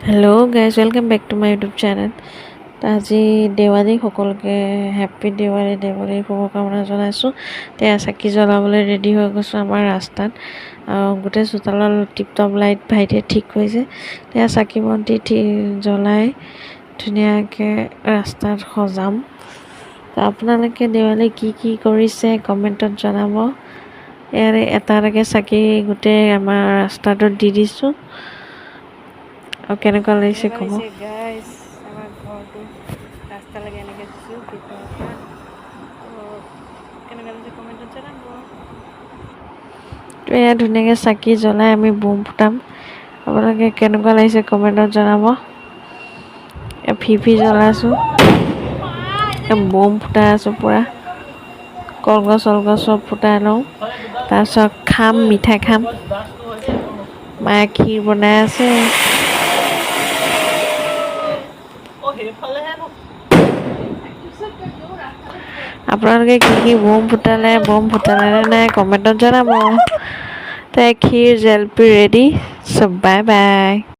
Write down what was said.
Hello' guys welcome back to my YouTube channel. আজি দেৱালী সকলোকে happy দেৱালীৰ শুভকামনা জনাইছোঁ। এতিয়া চাকি জ্বলাবলৈ ৰেডি হৈ গৈছোঁ আমাৰ ৰাস্তাত। গোটেই চোতালত টিপটপ লাইট ভাইটিয়ে ঠিক কৰিছে। এতিয়া চাকি বন্তি জ্বলাই ধুনীয়াকৈ ৰাস্তাত সজাম। আপোনালোকে দেৱালী কি কৰিছে কমেণ্টত জনাব। ইয়াৰে এটা এটাকৈ চাকি গোটেই আমাৰ ৰাস্তাটোত দি দিছোঁ। আৰু কেনেকুৱা লাগিছে ক'ব। গাইজ আমাৰ ঘৰটো ৰাস্তালৈকে এনেকৈ দিছোঁ ভিতৰৰ পৰা। কেনেকুৱা লাগিছে কমেণ্টত জনাব। এয়া ধুনীয়াকৈ চাকি জ্বলাই আমি বোম ফুটাম। আপোনালোকে কেনেকুৱা লাগিছে কমেণ্টত জনাব। ফিফি জ্বলাইছোঁ, বোম ফুটাই আছোঁ পূৰা। কলগছ চলগছ চব ফুটাই লওঁ, তাৰপিছত খাম, মিঠাই খাম। মায়ে ক্ষীৰ বনাই আছে। আপোনালোকে কি বোম ফুটালে নে নাই কমেণ্টত জনাব। ক্ষীৰ জেলেপি ৰেডি। Bye bye.